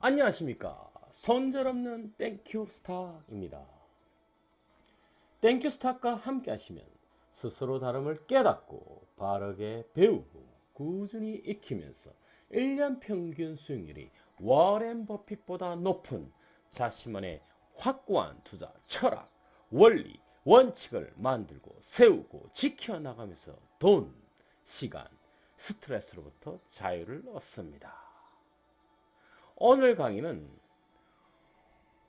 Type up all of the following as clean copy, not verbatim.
안녕하십니까. 손절없는 땡큐스타입니다. 땡큐스타과 함께 하시면 스스로 다름을 깨닫고 바르게 배우고 꾸준히 익히면서 1년 평균 수익률이 워렌 버핏보다 높은 자신만의 확고한 투자 철학, 원리, 원칙을 만들고 세우고 지켜나가면서 돈, 시간, 스트레스로부터 자유를 얻습니다. 오늘 강의는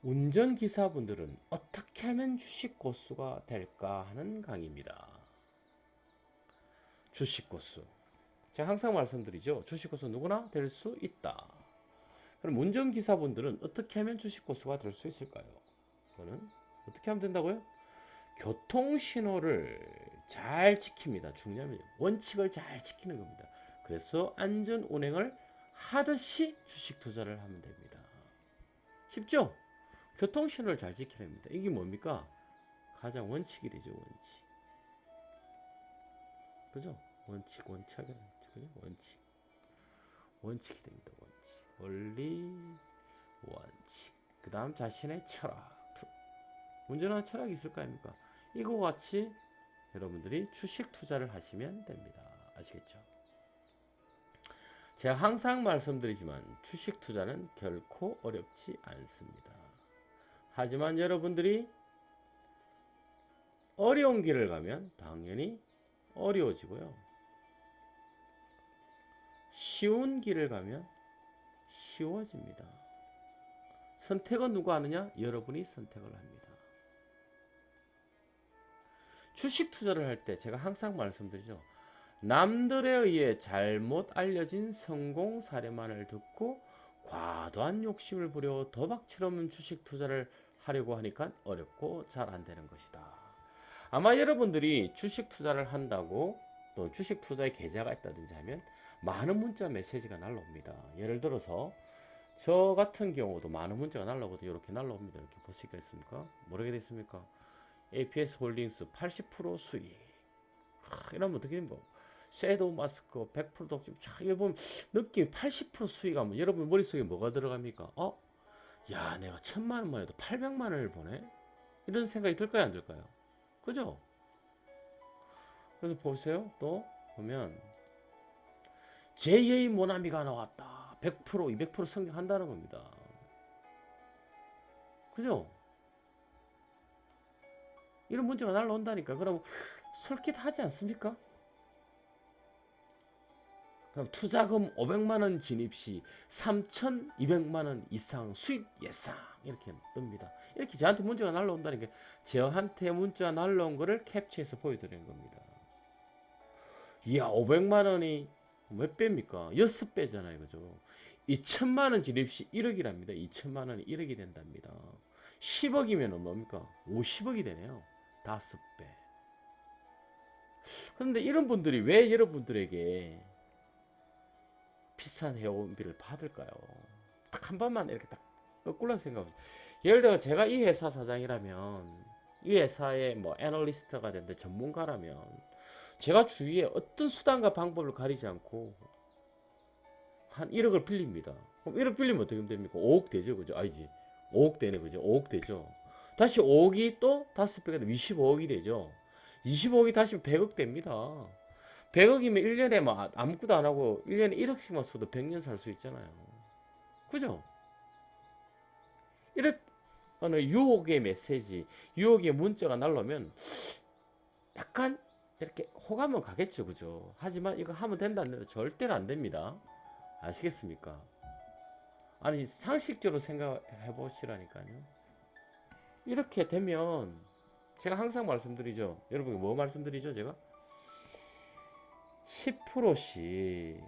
운전기사분들은 어떻게 하면 주식 고수가 될까 하는 강의입니다. 주식 고수. 제가 항상 말씀드리죠. 주식 고수 누구나 될 수 있다. 그럼 운전기사분들은 어떻게 하면 주식 고수가 될 수 있을까요? 저는 어떻게 하면 된다고요? 교통신호를 잘 지킵니다. 중요합니다. 원칙을 잘 지키는 겁니다. 그래서 안전 운행을 하듯이 주식 투자를 하면 됩니다. 쉽죠? 교통신호를 잘 지켜야 됩니다. 이게 뭡니까? 가장 원칙이 되죠. 원칙. 그죠? 원칙하게 그죠? 원칙이 됩니다. 원칙. 원리, 원칙. 그 다음 자신의 철학. 운전하는 철학이 있을 거 아닙니까? 이거와 같이 여러분들이 주식 투자를 하시면 됩니다. 아시겠죠? 제가 항상 말씀드리지만 주식 투자는 결코 어렵지 않습니다. 하지만 여러분들이 어려운 길을 가면 당연히 어려워지고요. 쉬운 길을 가면 쉬워집니다. 선택은 누가 하느냐? 여러분이 선택을 합니다. 주식 투자를 할 때 제가 항상 말씀드리죠. 남들에 의해 잘못 알려진 성공 사례만을 듣고 과도한 욕심을 부려 도박처럼 주식 투자를 하려고 하니까 어렵고 잘 안 되는 것이다. 아마 여러분들이 주식 투자를 한다고 또 주식 투자의 계좌가 있다든지 하면 많은 문자 메시지가 날라옵니다. 예를 들어서 저 같은 경우도 많은 문자가 날라오거든요. 이렇게 날라옵니다. 이렇게 보시겠습니까? 뭐라게 됐습니까? APS 홀딩스 80% 수익. 이러면 어떻게 됩니까? 섀도우 마스크 100% 독점. 이거 보면 느낌이 80% 수익하면 여러분 머릿속에 뭐가 들어갑니까? 야, 내가 1000만 원만 해도 800만 원을 보내? 이런 생각이 들까요, 안 들까요? 그죠? 그래서 보세요. 또 보면 JA 모나미가 나왔다. 100%, 200% 성장한다는 겁니다. 그죠? 이런 문제가 날라온다니까. 그럼 솔깃하지 않습니까? 그럼 투자금 500만 원 진입 시 3,200만 원 이상 수익 예상 이렇게 뜹니다. 이렇게 저한테 문제가 날라온다니까 저한테 문자 날라온 거를 캡처해서 보여드리는 겁니다. 이야 500만 원이 몇 배입니까? 6배잖아요. 그죠? 2천만 원 진입 시 1억이랍니다. 2천만 원이 1억이 된답니다. 10억이면 뭡니까? 50억이 되네요. 5배. 그런데 이런 분들이 왜 여러분들에게 비싼 회원비를 받을까요? 딱 한 번만 이렇게 딱 거꾸로 생각해보세요. 예를 들어 제가 이 회사 사장이라면 이 회사의 뭐 애널리스트가 된데 전문가라면 제가 주위에 어떤 수단과 방법을 가리지 않고 한 1억을 빌립니다. 그럼 1억 빌리면 어떻게 됩니까? 5억 되죠, 그죠? 아니지, 5억 되네, 그죠? 5억 되죠. 다시 5억이 또 5배가 되면 25억이 되죠. 25억이 다시 100억 됩니다. 100억이면 1년에 뭐 아무것도 안 하고 1년에 1억씩만 써도 100년 살 수 있잖아요. 그죠? 이렇게 어느 유혹의 메시지, 유혹의 문자가 날라오면 약간 이렇게 호감은 가겠죠. 그죠? 하지만 이거 하면 된다 안 된다 절대로 안 됩니다. 아시겠습니까? 아니 상식적으로 생각해 보시라니까요. 이렇게 되면 제가 항상 말씀드리죠. 여러분이 뭐 말씀드리죠? 제가 10%씩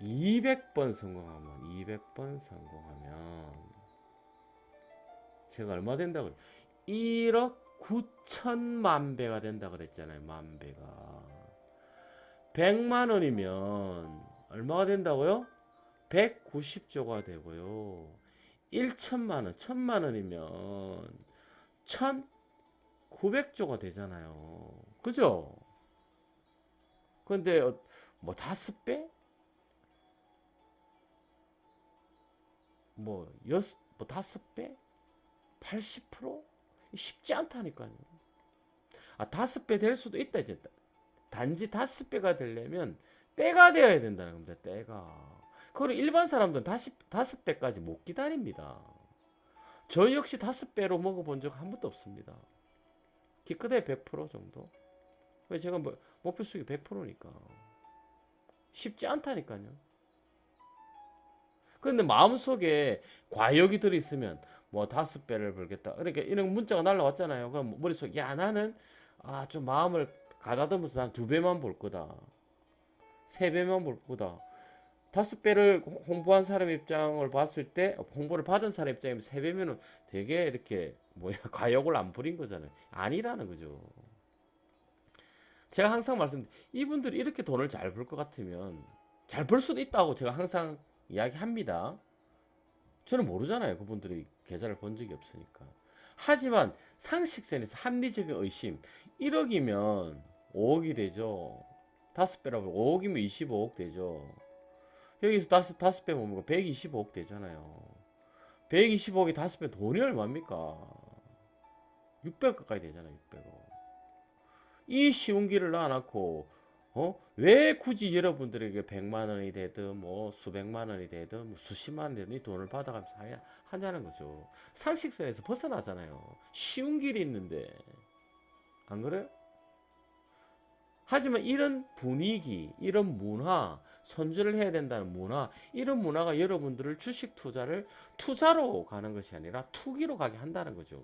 200번 성공하면 제가 얼마 된다고 1억 9천만 배가 된다 그랬잖아요. 만 배가 100만 원이면 얼마가 된다고요? 190조가 되고요. 1천만 원, 1000만 원이면 1900조가 되잖아요. 그죠? 근데 뭐 5배? 뭐 5배? 80%? 쉽지 않다니까요. 5배 될 수도 있다 이제. 단지 5배가 되려면 때가 되어야 된다는 겁니다. 때가. 그리고 일반 사람들은 5배까지 못 기다립니다. 저 역시 5배로 먹어본 적 한 번도 없습니다. 기껏해 100% 정도. 왜 제가 목표 수익이 100%니까. 쉽지 않다니까요. 그런데 마음속에 과욕이 들어있으면 뭐 5배를 벌겠다. 그러니까 이런 문자가 날라왔잖아요. 그럼 머릿속에 야 나는 좀 마음을 가다듬어서 난 2배만 볼 거다. 3배만 볼 거다. 5배를 홍보한 사람 입장을 봤을 때 홍보를 받은 사람 입장이면 3배면은 되게 이렇게 과욕을 안 부린 거잖아요. 아니라는 거죠. 제가 항상 이분들이 이렇게 돈을 잘 벌 것 같으면 잘 벌 수도 있다고 제가 항상 이야기합니다. 저는 모르잖아요. 그분들이 계좌를 본 적이 없으니까. 하지만 상식선에서 합리적인 의심 1억이면 5억이 되죠. 5배라고 5억이면 25억 되죠. 여기서 5배 보면 125억 되잖아요. 125억이 5배 돈이 얼마입니까? 600억 가까이 되잖아요. 600억. 이 쉬운 길을 놔놓고 왜 굳이 여러분들에게 100만 원이 되든 뭐 수백만 원이 되든 뭐 수십만 원이 되든 이 돈을 받아가면서 하냐는 거죠. 상식선에서 벗어나잖아요. 쉬운 길이 있는데 안 그래요? 하지만 이런 분위기, 이런 문화, 손절을 해야 된다는 문화, 이런 문화가 여러분들을 주식 투자로 가는 것이 아니라 투기로 가게 한다는 거죠.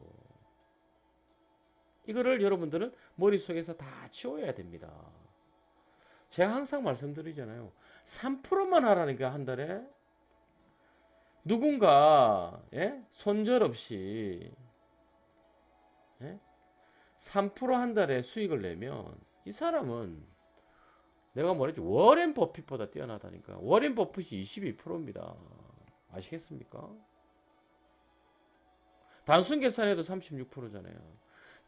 이거를 여러분들은 머릿속에서 다 지워야 됩니다. 제가 항상 말씀드리잖아요. 3%만 하라니까 한 달에. 누군가 손절 없이 3%한 달에 수익을 내면 이 사람은 내가 뭐랬지? 워렌 버핏보다 뛰어나다니까. 워렌 버핏이 22%입니다. 아시겠습니까? 단순 계산해도 36%잖아요.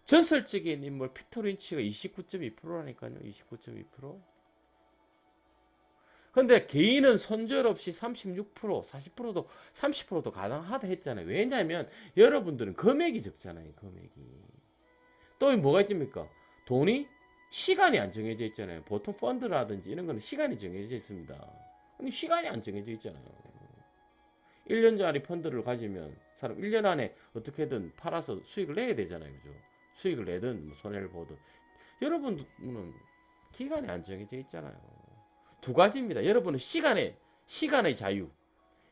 전설적인 인물 피터 린치가 29.2%라니까요. 29.2%. 근데 개인은 손절 없이 36%, 40%도 30%도 가능하다 했잖아요. 왜냐하면 여러분들은 금액이 적잖아요. 금액이. 또 뭐가 있습니까? 돈이 시간이 안 정해져 있잖아요. 보통 펀드라든지 이런 거는 시간이 정해져 있습니다. 근데 시간이 안 정해져 있잖아요. 1년짜리 펀드를 가지면 사람 1년 안에 어떻게든 팔아서 수익을 내야 되잖아요. 그죠? 수익을 내든 뭐 손해를 보든 여러분은 기간이 안 정해져 있잖아요. 두 가지입니다. 여러분은 시간의 자유.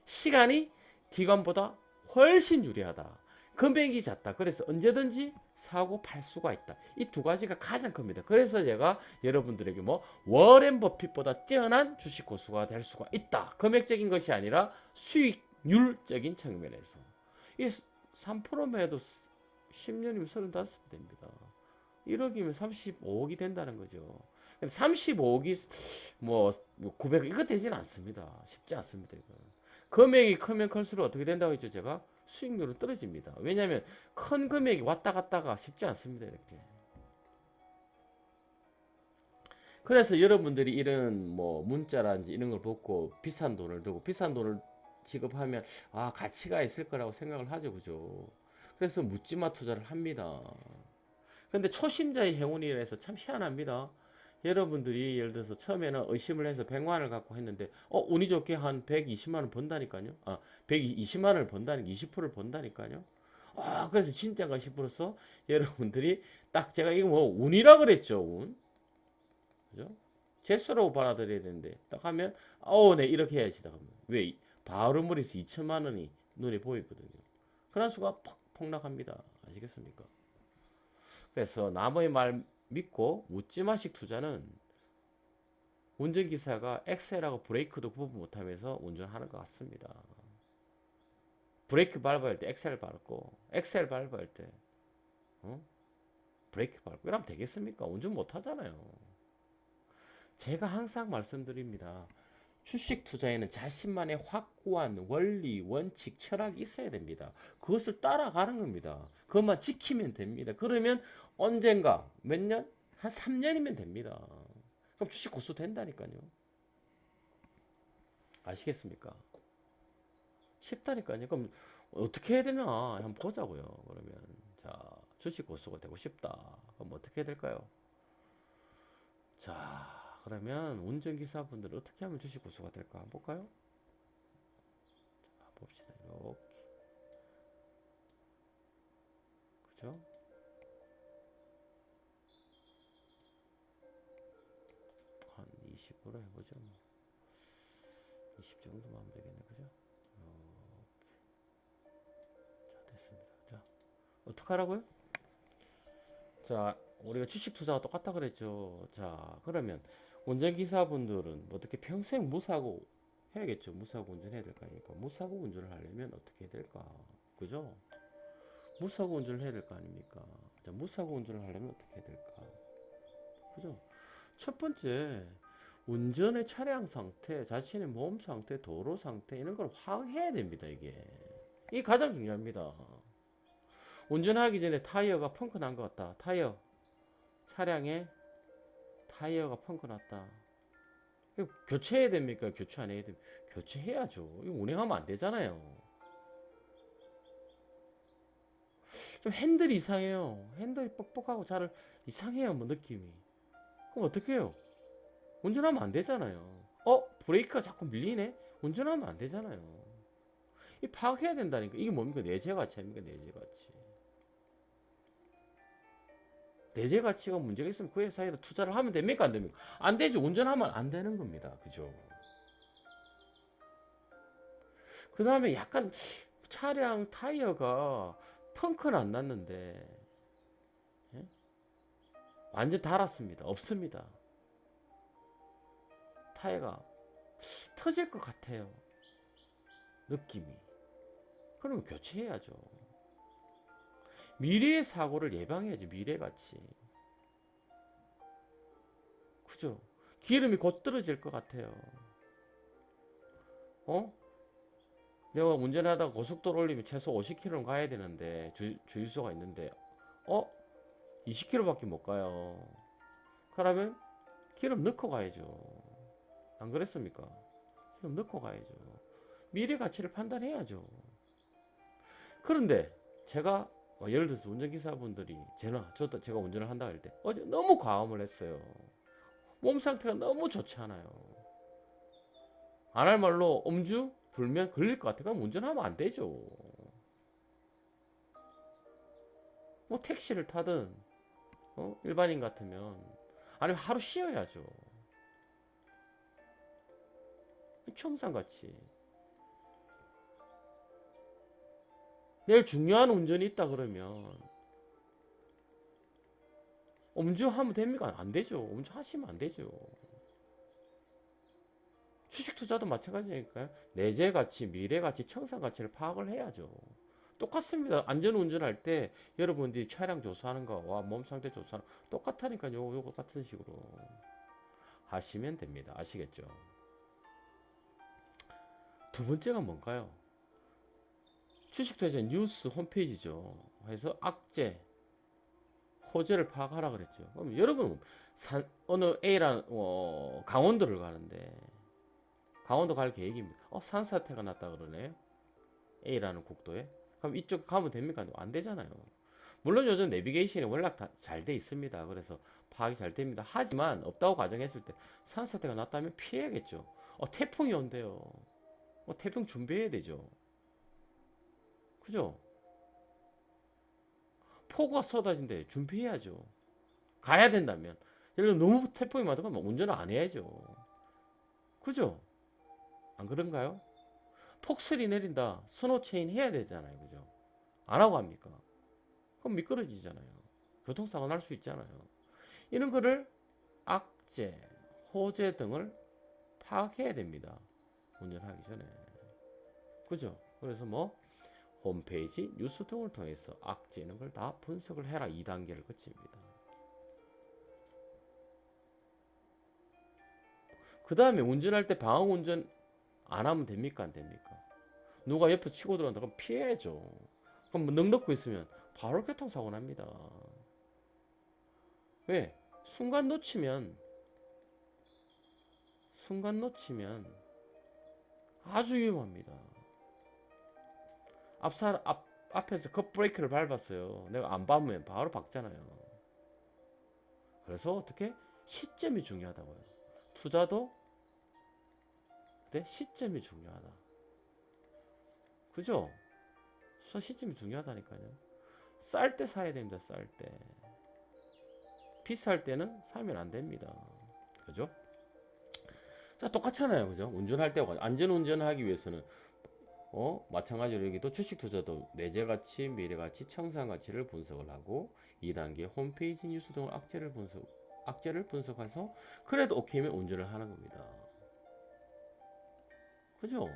시간이 기간보다 훨씬 유리하다. 금액이 작다. 그래서 언제든지 사고 팔 수가 있다. 이 두 가지가 가장 큽니다. 그래서 제가 여러분들에게 워렌 버핏보다 뛰어난 주식 고수가 될 수가 있다. 금액적인 것이 아니라 수익률적인 측면에서. 이게 3%만 해도 10년이면 35배 됩니다. 1억이면 35억이 된다는 거죠. 35억이 900억 이거 되지는 않습니다. 쉽지 않습니다. 이거. 금액이 크면 클수록 어떻게 된다고 했죠? 제가 수익률은 떨어집니다. 왜냐하면 큰 금액이 왔다 갔다가 쉽지 않습니다. 이렇게. 그래서 여러분들이 이런 문자라든지 이런 걸 보고 비싼 돈을 두고 비싼 돈을 지급하면 가치가 있을 거라고 생각을 하죠. 그죠? 그래서 묻지마 투자를 합니다. 근데 초심자의 행운이라 해서 참 희한합니다. 여러분들이 예를 들어서 처음에는 의심을 해서 100만 원을 갖고 했는데 운이 좋게 한 120만 원 번다니까요. 120만 원을 번다니까 20%를 번다니까요. 그래서 진짜가 싶어서 여러분들이 딱 제가 이거 운이라 그랬죠. 운. 그죠? 재수라고 받아들여야 되는데 딱 하면 네 이렇게 해야지. 왜? 바로 머리에서 2천만 원이 눈에 보이거든요. 그런 수가 팍 폭락합니다. 아시겠습니까? 그래서 남의 말 믿고 묻지마식 투자는 운전기사가 엑셀하고 브레이크도 구분 못하면서 운전하는 것 같습니다. 브레이크 밟아야 할 때 엑셀 밟고 엑셀 밟아야 할 때 브레이크 밟고 이러면 되겠습니까? 운전 못하잖아요. 제가 항상 말씀드립니다. 주식 투자에는 자신만의 확고한 원리, 원칙, 철학이 있어야 됩니다. 그것을 따라가는 겁니다. 그것만 지키면 됩니다. 그러면 언젠가 몇 년? 한 3년이면 됩니다. 그럼 주식 고수 된다니까요. 아시겠습니까? 쉽다니까요. 그럼 어떻게 해야 되나 한번 보자고요. 그러면 자, 주식 고수가 되고 싶다. 그럼 어떻게 해야 될까요? 자, 그러면 운전기사분들 어떻게 하면 주식 고수가 될까 한번 볼까요? 자, 봅시다. 이렇게. 그죠? 한 20으로 해보죠. 뭐. 20 정도만 하면 되겠네. 그죠? 자, 됐습니다. 자, 어떡하라고요? 자, 우리가 주식 투자가 똑같다 그랬죠. 자, 그러면 운전기사분들은 뭐 어떻게 평생 무사고 해야겠죠. 무사고 운전해야 될 거 아닙니까? 무사고 운전을 하려면 어떻게 해야 될까? 그죠? 무사고 운전을 해야 될 거 아닙니까? 자, 무사고 운전을 하려면 어떻게 해야 될까? 그죠? 첫 번째, 운전의 차량 상태, 자신의 몸 상태, 도로 상태 이런 걸 확인해야 됩니다. 이게 가장 중요합니다. 운전하기 전에 타이어가 펑크 난 것 같다. 차량에 타이어가 펑크 났다. 이거 교체해야 됩니까? 교체 안 해야 됩니까? 교체해야죠. 이거 운행하면 안 되잖아요. 좀 핸들이 이상해요. 핸들이 뻑뻑하고 잘 이상해요. 뭐 느낌이. 그럼 어떻게 해요? 운전하면 안 되잖아요. 브레이크가 자꾸 밀리네? 운전하면 안 되잖아요. 이 파악해야 된다니까. 이게 뭡니까? 내재 가치 아닙니까? 내재 가치. 내재 가치가 문제가 있으면 그 회사에다 투자를 하면 됩니까? 안 됩니까? 안 되죠. 운전하면 안 되는 겁니다. 그죠? 그 다음에 약간 차량 타이어가 펑크는 안 났는데 예? 완전 닳았습니다. 없습니다. 타이어가 터질 것 같아요. 느낌이. 그러면 교체해야죠. 미래의 사고를 예방해야지. 미래같이. 그죠? 기름이 곧 떨어질 것 같아요. 내가 운전하다가 고속도로 올리면 최소 50km는 가야 되는데 주유소가 있는데 20km밖에 못 가요. 그러면 기름 넣고 가야죠. 안 그랬습니까? 기름 넣고 가야죠. 미래 가치를 판단해야죠. 그런데 제가 예를 들어서 운전기사분들이 제가 운전을 한다 할 때 어제 너무 과음을 했어요. 몸 상태가 너무 좋지 않아요. 안 할 말로 음주 불면 걸릴 것 같아. 그럼 운전하면 안 되죠. 뭐 택시를 타든 일반인 같으면 아니면 하루 쉬어야죠. 청산같이 내일 중요한 운전이 있다 그러면 음주하면 됩니까? 안 되죠. 음주하시면 안 되죠. 주식 투자도 마찬가지니까요. 내재 가치, 미래 가치, 청산 가치를 파악을 해야죠. 똑같습니다. 안전 운전할 때 여러분들이 차량 조사하는 거와 몸 상태 조사하는 거 똑같다니까요. 요거 같은 식으로 하시면 됩니다. 아시겠죠? 두 번째가 뭔가요? 주식 투자 뉴스 홈페이지죠. 해서 악재, 호재를 파악하라 그랬죠. 그럼 여러분 어느 A라는 강원도를 가는데 강원도 갈 계획입니다. 산사태가 났다 그러네. A라는 국도에. 그럼 이쪽 가면 됩니까? 안 되잖아요. 물론 요즘 내비게이션이 워낙 잘 돼 있습니다. 그래서 파악이 잘 됩니다. 하지만 없다고 가정했을 때 산사태가 났다면 피해야겠죠. 태풍이 온대요. 태풍 준비해야 되죠. 그죠? 폭우가 쏟아진대. 준비해야죠. 가야 된다면. 예를 들어 너무 태풍이 많다면 운전을 안 해야죠. 그죠? 안 그런가요? 폭설이 내린다. 스노체인 해야 되잖아요. 그죠? 안 하고 합니까? 그럼 미끄러지잖아요. 교통사고 날 수 있잖아요. 이런 거를 악재, 호재 등을 파악해야 됩니다. 운전하기 전에. 그죠? 그래서 홈페이지, 뉴스 등을 통해서 악재 이런 걸 다 분석을 해라. 2단계를 거칩니다. 그 다음에 운전할 때 방어 운전 안 하면 됩니까? 안 됩니까? 누가 옆에 치고 들어간다 그럼 피해야죠. 그럼 넋 놓고 있으면 바로 교통사고 납니다. 왜? 순간 놓치면 아주 위험합니다. 앞에서 급 브레이크를 밟았어요. 내가 안 밟으면 바로 박잖아요. 그래서 어떻게 시점이 중요하다고요. 투자도 내 시점이 중요하다. 그죠? 투자 시점이 중요하다니까요. 쌀 때 사야 됩니다. 쌀 때. 비쌀 때는 사면 안 됩니다. 그죠? 자, 똑같잖아요. 그죠? 운전할 때 안전 운전을 하기 위해서는 마찬가지로 여기도 주식 투자도 내재 가치, 미래 가치, 청산 가치를 분석을 하고 2단계 홈페이지 뉴스 등을 악재를 분석해서 그래도 오케이면 운전을 하는 겁니다. 그죠?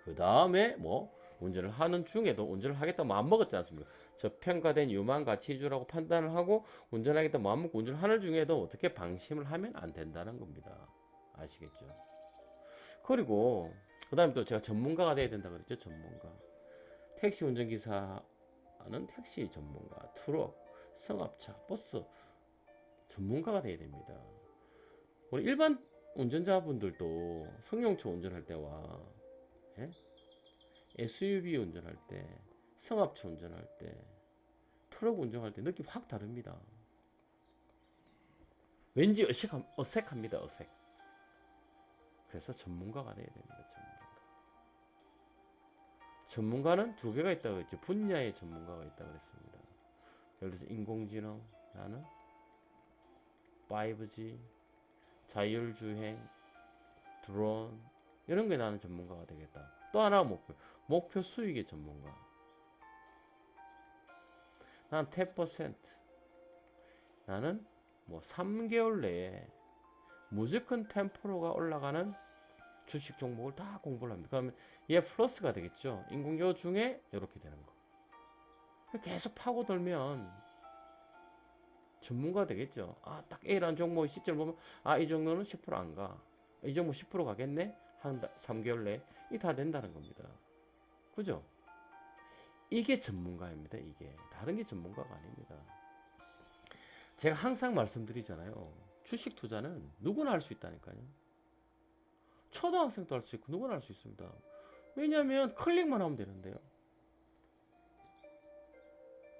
그 다음에 뭐 운전을 하는 중에도 운전을 하겠다 마음 먹었지 않습니까? 저평가된 유망 가치주라고 판단을 하고 운전하겠다 마음 먹고 운전을 하는 중에도 어떻게 방심을 하면 안 된다는 겁니다. 아시겠죠? 그리고 그 다음에 또 제가 전문가가 돼야 된다 그랬죠. 전문가. 택시 운전기사는 택시 전문가, 트럭, 승합차, 버스 전문가가 돼야 됩니다. 우리 일반 운전자분들도 승용차 운전할 때와 SUV 운전할 때, 승합차 운전할 때, 트럭 운전할 때 느낌 확 다릅니다. 왠지 어색합니다. 어색. 그래서 전문가가 돼야 됩니다. 전문가는 두 개가 있다고 했죠. 분야의 전문가가 있다고 그랬습니다. 예를 들어서 인공지능, 나는 5G, 자율주행, 드론 이런 게 나는 전문가가 되겠다. 또 하나 목표 수익의 전문가. 난 10%. 나는 뭐 3개월 내에 무조건 10%가 올라가는 주식 종목을 다 공부를 합니다. 그러면 얘 플러스가 되겠죠. 인공지능 중에 이렇게 되는 거. 계속 파고들면 전문가 되겠죠. 아, 딱 A라는 종목의 시점을 보면 이 정도는 10%안 가. 이 종목 10% 가겠네? 한 3개월 내에 이 다 된다는 겁니다. 그죠? 이게 전문가입니다. 이게 다른 게 전문가가 아닙니다. 제가 항상 말씀드리잖아요. 주식 투자는 누구나 할 수 있다니까요. 초등학생도 할 수 있고 누구나 할 수 있습니다. 왜냐하면 클릭만 하면 되는데요.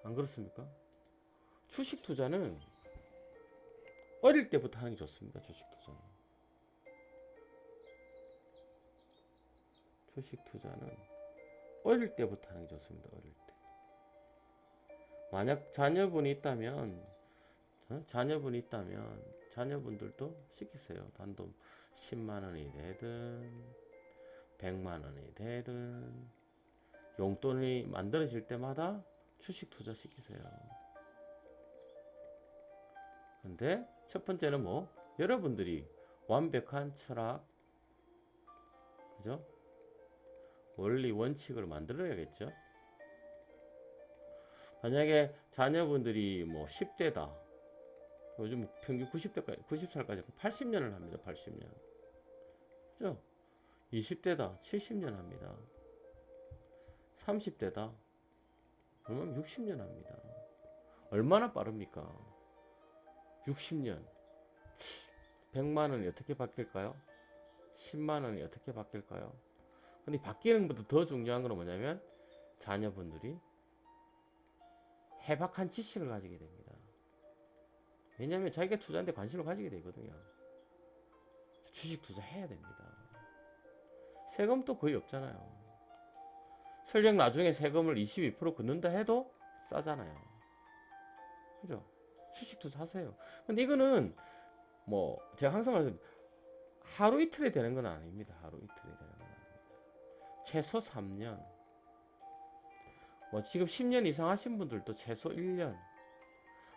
안 그렇습니까? 주식 투자는 어릴 때부터 하는 게 좋습니다. 주식 투자는. 주식 투자는 어릴 때부터 하는 게 좋습니다. 어릴 때. 만약 자녀분이 있다면 자녀분들도 시키세요. 단돈 10만 원이 되든 100만 원이 되든 용돈이 만들어질 때마다 주식 투자 시키세요. 근데 첫 번째는 여러분들이 완벽한 철학, 그죠? 원리 원칙을 만들어야겠죠. 만약에 자녀분들이 10대다. 요즘 평균 90살까지 80년을 합니다. 80년. 그죠? 20대다. 70년 합니다. 30대다. 그러면 60년 합니다. 얼마나 빠릅니까? 60년. 100만 원이 어떻게 바뀔까요? 10만 원이 어떻게 바뀔까요? 근데 바뀌는 것보다 더 중요한 건 뭐냐면 자녀분들이 해박한 지식을 가지게 됩니다. 왜냐하면 자기가 투자하는데 관심을 가지게 되거든요. 주식 투자 해야 됩니다. 세금도 거의 없잖아요. 설령 나중에 세금을 22% 걷는다 해도 싸잖아요. 그죠? 주식 투자하세요. 근데 이거는 제가 항상 말씀드립니다. 하루 이틀에 되는 건 아닙니다. 하루 이틀에 되는 건 아닙니다. 최소 3년. 지금 10년 이상 하신 분들도 최소 1년.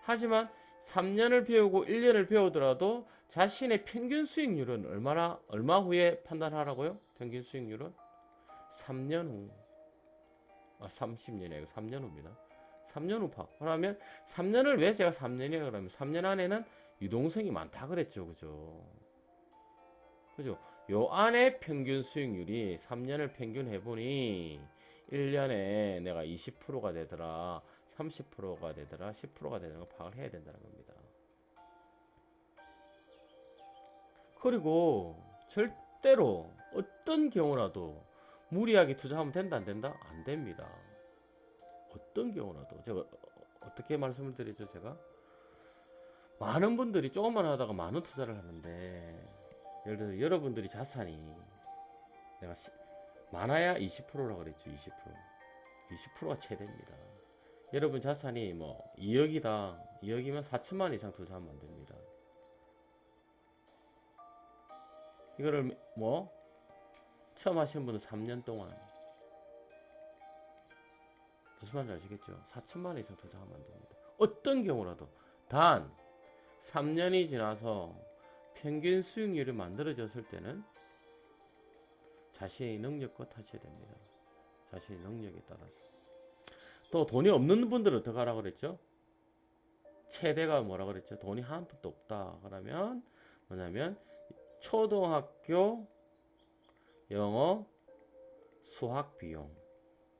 하지만 3년을 배우고 1년을 배우더라도 자신의 평균 수익률은 얼마 후에 판단하라고요? 평균 수익률은 3년 후. 30년이 아니고 3년 후입니다. 3년 후 그러면 3년을 왜 제가 3년이라고 그러면 3년 안에는 유동성이 많다 그랬죠. 그죠? 그죠? 요 안에 평균 수익률이 3년을 평균 해보니 1년에 내가 20%가 되더라, 30%가 되더라, 10%가 되는 걸 파악을 해야 된다는 겁니다. 그리고 절대로 어떤 경우라도 무리하게 투자하면 된다 안 된다? 안 됩니다. 어떤 경우라도 제가 어떻게 말씀을 드리죠? 제가 많은 분들이 조금만 하다가 많은 투자를 하는데 예를 들어 여러분들이 자산이 내가 많아야 20%라고 그랬죠. 20%가 최대입니다. 여러분 자산이 뭐 2억이다. 2억이면 4천만 원 이상 투자하면 안 됩니다. 이거를 뭐 처음 하시는 분은 3년 동안 무슨 말인지 아시겠죠? 4천만 원 이상 투자하면 안 됩니다. 어떤 경우라도 단 3년이 지나서 평균 수익률이 만들어졌을 때는 자신의 능력껏 하셔야 됩니다. 자신의 능력에 따라서. 또 돈이 없는 분들은 어떻게 하라고 그랬죠? 최대가 뭐라 그랬죠? 돈이 한 푼도 없다. 그러면 뭐냐면 초등학교 영어 수학 비용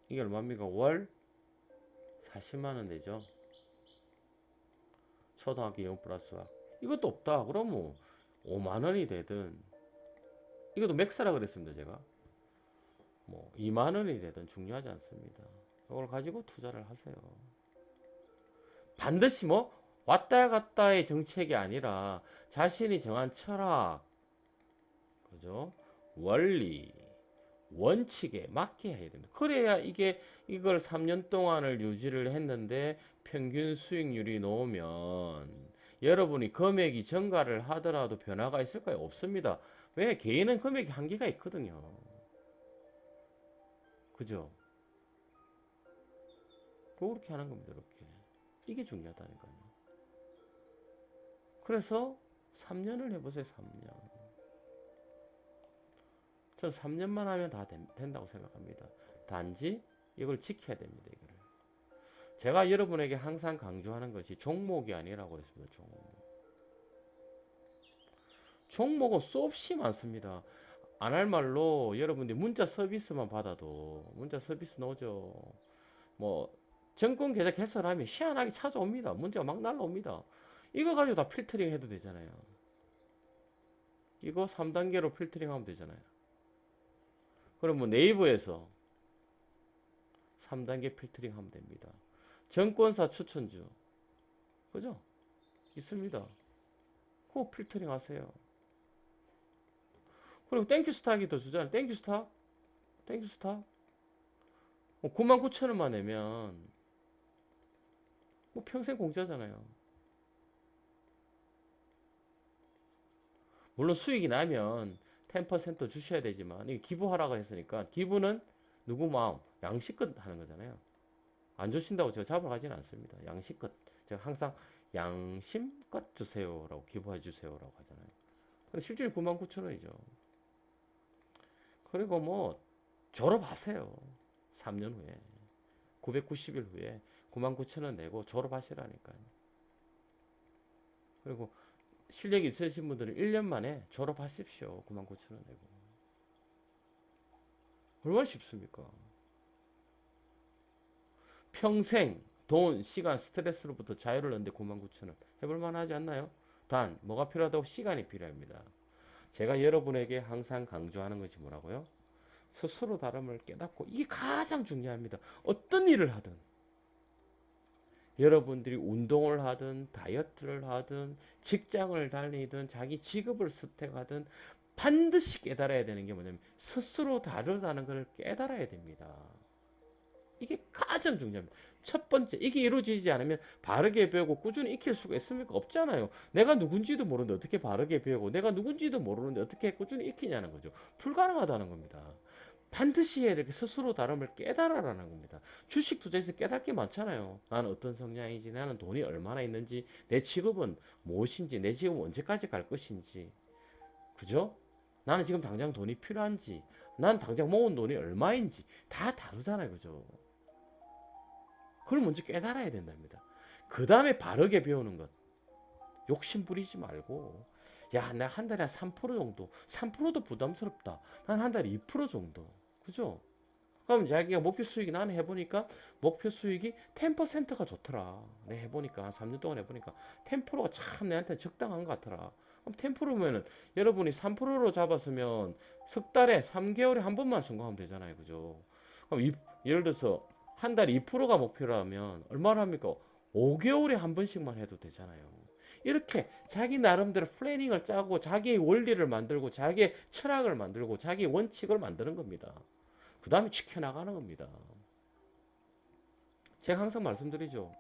이게 얼마입니까? 월 40만 원 되죠. 초등학교 영어 플러스 수학 이것도 없다. 그러면 5만 원이 되든 이것도 맥스라 그랬습니다. 제가 뭐 2만 원이 되든 중요하지 않습니다. 이걸 가지고 투자를 하세요. 반드시 뭐 왔다 갔다의 정책이 아니라 자신이 정한 철학, 그죠? 원리, 원칙에 맞게 해야 됩니다. 그래야 이걸 3년 동안을 유지를 했는데 평균 수익률이 나오면 여러분이 금액이 증가를 하더라도 변화가 있을까요? 없습니다. 왜? 개인은 금액이 한계가 있거든요. 그죠? 그렇게 하는 겁니다. 이렇게. 이게 중요하다니까요. 그래서 3년을 해보세요. 3년. 저는 3년만 하면 다 된다고 생각합니다. 단지 이걸 지켜야 됩니다. 이거를. 제가 여러분에게 항상 강조하는 것이 종목이 아니라고 그랬습니다. 종목은 수없이 많습니다. 안 할 말로 여러분들이 문자 서비스만 받아도 문자 서비스 나오죠. 뭐 정권 계좌 개설하면 희한하게 찾아옵니다. 문자가 막 날라옵니다. 이거 가지고 다 필터링 해도 되잖아요. 이거 3단계로 필터링 하면 되잖아요. 그럼 뭐 네이버에서 3단계 필터링 하면 됩니다. 증권사 추천주 그죠? 있습니다. 그거 필터링 하세요. 그리고 땡큐스탁이 더 주잖아요. 땡큐스탁 99,000원만 내면 뭐 평생 공짜잖아요. 물론 수익이 나면 10% 주셔야 되지만 이게 기부하라고 했으니까 기부는 누구 마음 양식껏 하는 거잖아요. 안 주신다고 제가 잡으러 가지는 않습니다. 양식껏 제가 항상 양심껏 주세요라고 기부해 주세요라고 하잖아요. 근데 실질이 99,000원이죠. 그리고 뭐 졸업하세요. 3년 후에 990일 후에 99,000원 내고 졸업하시라니까요. 그리고 실력이 있으신 분들은 1년 만에 졸업하십시오. 99,000원 내고. 얼마나 쉽습니까? 평생 돈, 시간, 스트레스로부터 자유를 얻는데 99,000원. 해볼만 하지 않나요? 단, 뭐가 필요하다고? 시간이 필요합니다. 제가 여러분에게 항상 강조하는 것이 뭐라고요? 스스로 다름을 깨닫고 이게 가장 중요합니다. 어떤 일을 하든 여러분들이 운동을 하든 다이어트를 하든 직장을 다니든 자기 직업을 선택하든 반드시 깨달아야 되는 게 뭐냐면 스스로 다르다는 걸 깨달아야 됩니다. 이게 가장 중요합니다. 첫 번째, 이게 이루어지지 않으면 바르게 배우고 꾸준히 익힐 수가 있습니까? 없잖아요. 내가 누군지도 모르는데 어떻게 바르게 배우고 내가 누군지도 모르는데 어떻게 꾸준히 익히냐는 거죠. 불가능하다는 겁니다. 반드시 해야 될 게 스스로 다름을 깨달아라는 겁니다. 주식 투자에서 깨달을 게 많잖아요. 나는 어떤 성향인지, 나는 돈이 얼마나 있는지, 내 직업은 무엇인지, 내 직업은 언제까지 갈 것인지, 그죠? 나는 지금 당장 돈이 필요한지, 난 당장 모은 돈이 얼마인지 다 다르잖아요, 그죠? 그걸 먼저 깨달아야 된답니다. 그 다음에 바르게 배우는 것. 욕심 부리지 말고, 야, 나 한 달에 한 3% 정도, 3%도 부담스럽다. 난 한 달에 2% 정도. 그죠? 그럼 자기가 목표 수익이 나는 해보니까 목표 수익이 10%가 좋더라. 내 해보니까 한 3년 동안 해보니까 10%가 참 내한테 적당한 것 같더라. 그럼 10%면은 여러분이 3%로 잡았으면 석 달에 3개월에 한 번만 성공하면 되잖아요. 그죠? 그럼 예를 들어서 한 달에 2%가 목표라면 얼마나 합니까? 5개월에 한 번씩만 해도 되잖아요. 이렇게 자기 나름대로 플래닝을 짜고 자기의 원리를 만들고 자기의 철학을 만들고 자기의 원칙을 만드는 겁니다. 그 다음에 지켜나가는 겁니다. 제가 항상 말씀드리죠.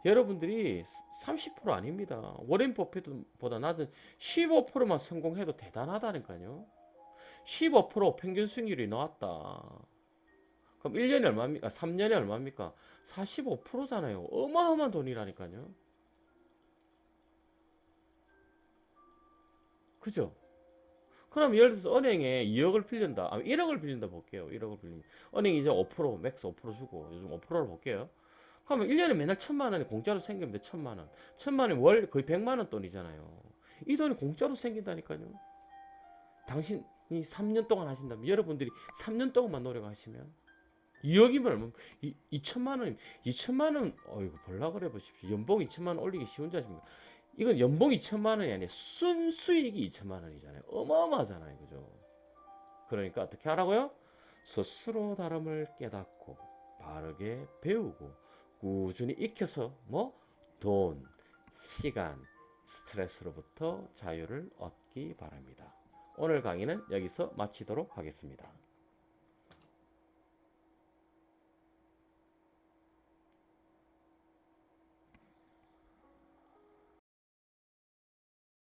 여러분들이 30% 아닙니다. 워렌 버핏보다 낮은 15%만 성공해도 대단하다니까요. 15% 평균 수익률이 나왔다. 그럼 1년에 얼마입니까? 3년에 얼마입니까? 45%잖아요. 어마어마한 돈이라니까요. 그죠? 그럼 예를 들어서 은행에 2억을 빌린다. 1억을 빌린다 볼게요. 1억을 빌리면. 은행이 이제 5%, 맥스 5% 주고, 요즘 5%로 볼게요. 그러면 1년에 맨날 1,000만 원이 공짜로 생기면 돼. 1,000만 원. 1,000만 원이 월 거의 100만 원 돈이잖아요. 이 돈이 공짜로 생긴다니까요. 당신이 3년 동안 하신다면, 여러분들이 3년 동안만 노력하시면, 2억이면 얼마, 2천만 원, 2천만 원, 어이구, 볼라 그래 보십시오. 연봉 2천만 원 올리기 쉬운 자십니까? 이건 연봉 2천만 원이 아니라 순수익이 2천만 원이잖아요. 어마어마하잖아요. 그죠? 그러니까 어떻게 하라고요? 스스로 다름을 깨닫고 바르게 배우고 꾸준히 익혀서 뭐 돈, 시간, 스트레스로부터 자유를 얻기 바랍니다. 오늘 강의는 여기서 마치도록 하겠습니다.